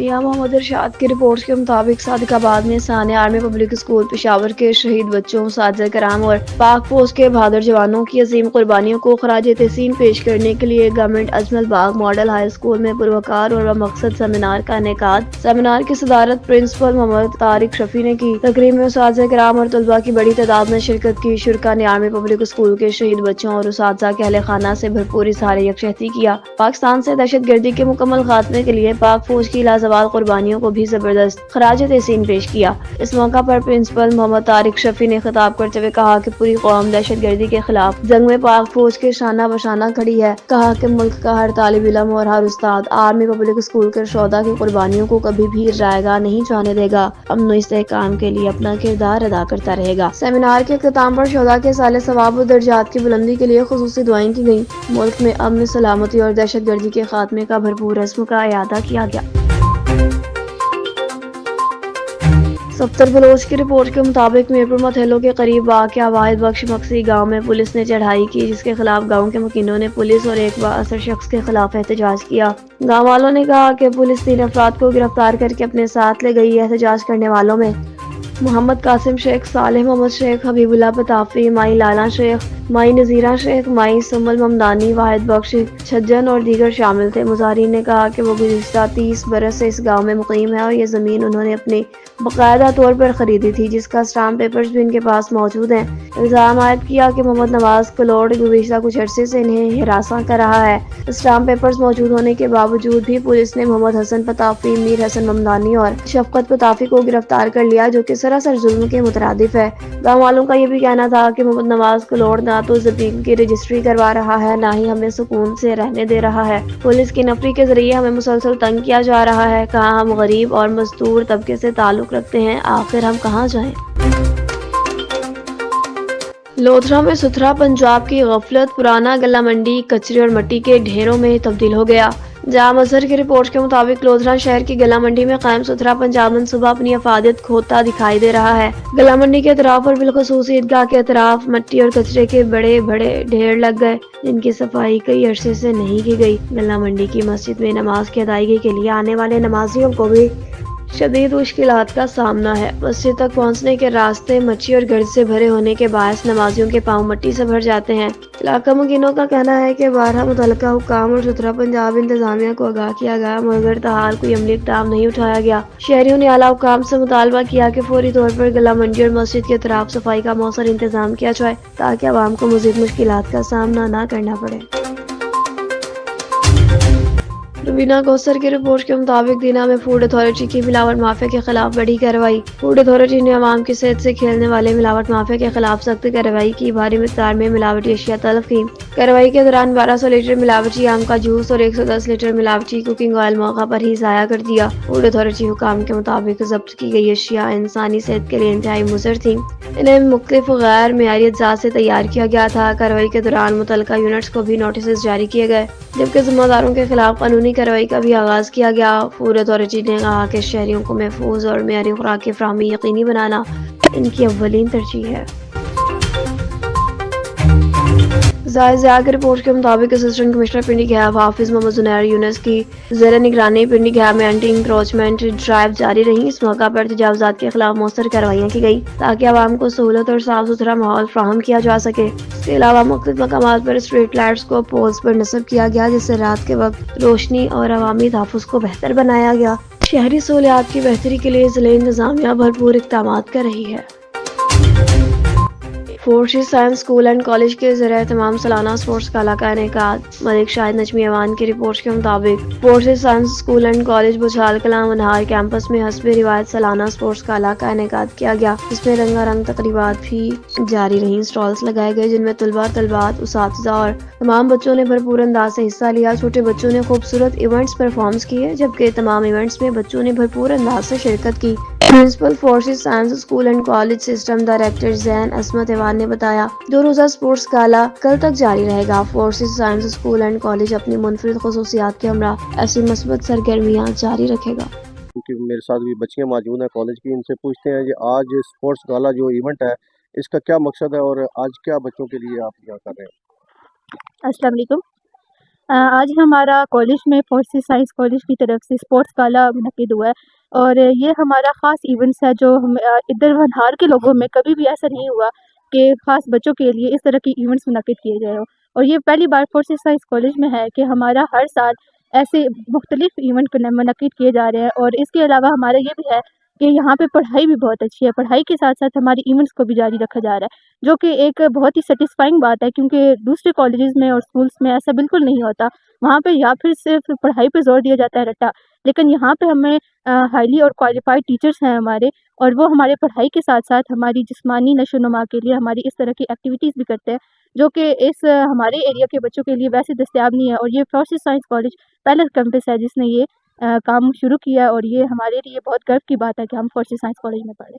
मियां मोहम्मद इरशाद की रिपोर्ट के मुताबिक सादिकाबाद में Sania army public school Peshawar के शहीद बच्चों, साजिद कराम और पाक फौज के बहादुर जवानों की अजीम कुर्बानियों को खराज तहसीन पेश करने के लिए गवर्नमेंट अजमल बाग मॉडल हाई स्कूल में पुरवकार और मकसद सेमिनार का इनेकाद। सेमिनार की सदारत प्रिंसिपल मोहम्मद तारिक शफी ने की। तकरीब में साजिद कराम और तलबा की बड़ी तादाद में शिरकत की। शुरका ने आर्मी पब्लिक स्कूल के शहीद बच्चों और उसातिज़ा के अहले खाना से भरपूर इज़हार यकजहती किया। पाकिस्तान से दहशत गर्दी के मुकम्मल खात्मे के लिए पाक फौज की लाजवाब कुर्बानियों को भी जबरदस्त खराज तहसीन पेश किया। इस मौका पर प्रिंसिपल मोहम्मद तारिक शफी ने खिताब करते हुए कहा कि पूरी कौम दहशत गर्दी के खिलाफ जंग में पाक फौज के शाना बशाना खड़ी है। कहा कि मुल्क का हर तालिब इल्म और हर उस्ताद आर्मी पब्लिक स्कूल के शोहदा की कुर्बानियों को कभी भी रायगा नहीं जाने देगा। अमन इस्तेहकाम के लिए अपना किरदार अदा करता रहेगा। सेमिनार के इख्तिताम पर शोहदा के साले सवाब और दर्जात की बुलंदी के लिए खुसूसी दुआएं की गई। मुल्क में अमन, सलामती और दहशत गर्दी के खात्मे का भरपूर रस्म का इआदा किया गया। सफ्तर बलोच की रिपोर्ट के मुताबिक मीरपुर मथेलो के करीब वाक़या वाहिद बख्श मकसी गांव में पुलिस ने चढ़ाई की, जिसके खिलाफ गांव के मकीनों ने पुलिस और एक बाअसर शख्स के खिलाफ एहतजाज किया। गांव वालों ने कहा कि पुलिस 3 अफराद को गिरफ्तार करके अपने साथ ले गई। एहतजाज करने वालों में मोहम्मद कासिम शेख, सालेह मोहम्मद शेख, हबीबुल्लाह पताफी, माई लाला शेख, माई नजीरा शेख, माई सुमल ममदानी, वाहिद बख्श छज्जन और दीगर शामिल थे। मुजाहिरीन ने कहा कि वो गुज़िश्ता 30 बरस से इस गांव में मुकीम है और ये ज़मीन उन्होंने अपने बाकायदा तौर पर खरीदी थी, जिसका स्टाम्प पेपर्स भी इनके पास मौजूद हैं। इल्ज़ाम आयद किया कि मोहम्मद नवाज कलोड़ गुज़िश्ता कुछ अरसे से इन्हें हिरासा कर रहा है। स्टाम्प पेपर्स मौजूद होने के बावजूद भी पुलिस ने मोहम्मद हसन पताफी, मीर हसन ममदानी और शफकत पताफी को गिरफ्तार कर लिया, जो कि सरासर जुल्म के मुतरादिफ है। गाँव वालों का ये भी कहना था कि मोहम्मद नवाज कलोड़ ना तो ज़मीन की रजिस्ट्री करवा रहा है, ना ही हमें सुकून से रहने दे रहा है। पुलिस की नफरी के जरिए हमें मुसलसल तंग किया जा रहा है। कहाँ हम गरीब और मजदूर तबके से ताल्लुक रखते हैं, आखिर हम कहाँ जाएं? लोधरा में सुथरा पंजाब की गफलत, पुराना गला मंडी कचरे और मिट्टी के ढेरों में तब्दील हो गया। जाम अजहर की रिपोर्ट के मुताबिक लोधरा शहर की गला मंडी में कायम सुथरा पंजाब मनसूबा अपनी अफादियत खोता दिखाई दे रहा है। गला मंडी के अतराफ और बिलखसूस ईदगाह के अतराफ मिट्टी और कचरे के बड़े बड़े ढेर लग गए, जिनकी सफाई कई अरसे से नहीं की गई। गला मंडी की मस्जिद में नमाज की अदायगी के लिए आने वाले नमाजियों को भी शदीद मुश्किलात का सामना है। मस्जिद तक पहुंचने के रास्ते मच्छी और गर्द से भरे होने के बायस नमाजियों के पांव मट्टी से भर जाते हैं। इलाका मुकीनों का कहना है कि बारहा मुतल्लिका हुक्काम और सुथरा पंजाब इंतजामिया को आगाह किया गया, मगर ताहाल कोई अमली इक़दाम नहीं उठाया गया। शहरियों ने आला हुक्काम से मुतालबा किया कि फौरी तौर पर गला मंडी और मस्जिद के तरफ सफाई का मौसर इंतजाम किया जाए, ताकि आवाम को मजीद मुश्किलात का सामना न करना पड़े। रुबीना कौसर की रिपोर्ट के मुताबिक दीना में फूड अथॉरिटी की मिलावट माफिया के खिलाफ बड़ी कार्रवाई। फूड अथॉरिटी ने अवाम की सेहत से खेलने वाले मिलावट माफिया के खिलाफ सख्त कार्रवाई की। भारी मिकदार में मिलावटी अशिया तलब की। कार्रवाई के दौरान 1200 लीटर मिलावटी आम का जूस और 110 लीटर मिलावटी कुकिंग ऑयल मौका पर ही जाया कर दिया। फूड अथॉरिटी हुकाम के मुताबिक जब्त की गई अशिया इंसानी सेहत के लिए इंतहाई मुज़र थी। इन्हें मुख्तलिफ गैर मेयारी अज्जा से तैयार किया गया था। कार्रवाई के दौरान मुतल्लिका यूनिट्स को भी नोटिस जारी किए गए, जबकि जिम्मेदारों के खिलाफ कानूनी कार्रवाई का भी आगाज किया गया। फूड अथॉरिटी ने कहा कि शहरियों को महफूज और मेयारी खुराक की फराहमी यकीनी बनाना इनकी अव्वलीन तरजीह है। ज़ायद की रिपोर्ट के मुताबिक असिस्टेंट कमिश्नर पिंडी गैब हाफिज मोहम्मद जुनैर यूनुस की ज़ेर निगरानी पिंडी गैब में एंटी इंक्रोचमेंट ड्राइव जारी रही। इस मौका पर तजावुज़ात के खिलाफ मौसर कार्रवाइयाँ की गई, ताकि आवाम को सहूलत और साफ सुथरा माहौल फराहम किया जा सके। इसके अलावा मुख्तलिफ मकामात पर स्ट्रीट लाइट्स को पोल्स पर नस्ब किया गया, जिससे रात के वक्त रोशनी और अवामी तहफ़्फ़ुज़ को बेहतर बनाया गया। शहरी सहूलियात की बेहतरी के लिए ज़िले इंतजामिया भरपूर इक़दामात कर रही है। Forces science school and college के ज़रिए तमाम सालाना स्पोर्ट्स काला का इनेकाद। मलिक शाहिद नजमी अवान की रिपोर्ट के मुताबिक forces science school and college Buchhal Kalan Wanhar campus में हस्बे रिवायत सालाना स्पोर्ट्स काला का इनेकाद किया गया, जिसमें रंगारंग तकरीबात भी जारी रहीं। स्टॉल्स लगाए गए, जिनमें तलबा, तलबात, उसातिज़ा और तमाम बच्चों ने भरपूर अंदाज से हिस्सा लिया। छोटे बच्चों ने खूबसूरत इवेंट्स परफॉर्म्स किए, जबकि तमाम इवेंट्स में बच्चों ने भरपूर अंदाज से शिरकत की। Principal forces science school and college system director Zain Asmat Awan ने बताया, 2 रोज़ा स्पोर्ट्स काला कल तक जारी रहेगा। Forces science school and college अपनी मुनफरिद खसूसियात के हमरा ऐसी मस्बत सरगर्मियाँ जारी रखेगा। क्योंकि मेरे साथ भी बच्चियाँ मौजूद हैं कॉलेज की, इनसे पूछते हैं कि आज स्पोर्ट्स काला जो इवेंट है इसका क्या मकसद है और आज क्या बच्चों के लिए आप यहाँ कर रहे हैं? अस्सलाम वालेकुम। آج ہمارا کالج میں فورسز سائنس کالج کی طرف سے اسپورٹس گالا منعقد ہوا ہے، اور یہ ہمارا خاص ایونٹس ہے جو ہم ادھر ونہار کے لوگوں میں کبھی بھی ایسا نہیں ہوا کہ خاص بچوں کے لیے اس طرح کی ایونٹس منعقد کیے گئے ہوں، اور یہ پہلی بار فورسز سائنس کالج میں ہے کہ ہمارا ہر سال ایسے مختلف ایونٹ منعقد کیے جا رہے ہیں، اور اس کے علاوہ ہمارا یہ بھی ہے کہ یہاں پہ پڑھائی بھی بہت اچھی ہے، پڑھائی کے ساتھ ساتھ ہماری ایونٹس کو بھی جاری رکھا جا رہا ہے، جو کہ ایک بہت ہی سیٹسفائنگ بات ہے، کیونکہ دوسرے کالجز میں اور اسکولس میں ایسا بالکل نہیں ہوتا، وہاں پہ یا پھر صرف پڑھائی پہ زور دیا جاتا ہے رٹا، لیکن یہاں پہ ہمیں ہائیلی اور کوالیفائڈ ٹیچرس ہیں ہمارے، اور وہ ہمارے پڑھائی کے ساتھ ساتھ ہماری جسمانی نشو و نما کے لیے ہماری اس طرح کی ایکٹیویٹیز بھی کرتے ہیں، جو کہ اس ہمارے ایریا کے بچوں کے لیے ویسے دستیاب نہیں ہے، اور یہ فورسز سائنس کالج پہلا کیمپس ہے جس نے یہ کام شروع کیا، اور یہ ہمارے لیے بہت گرو کی بات ہے کہ ہم فورسز سائنس کالج میں پڑھیں۔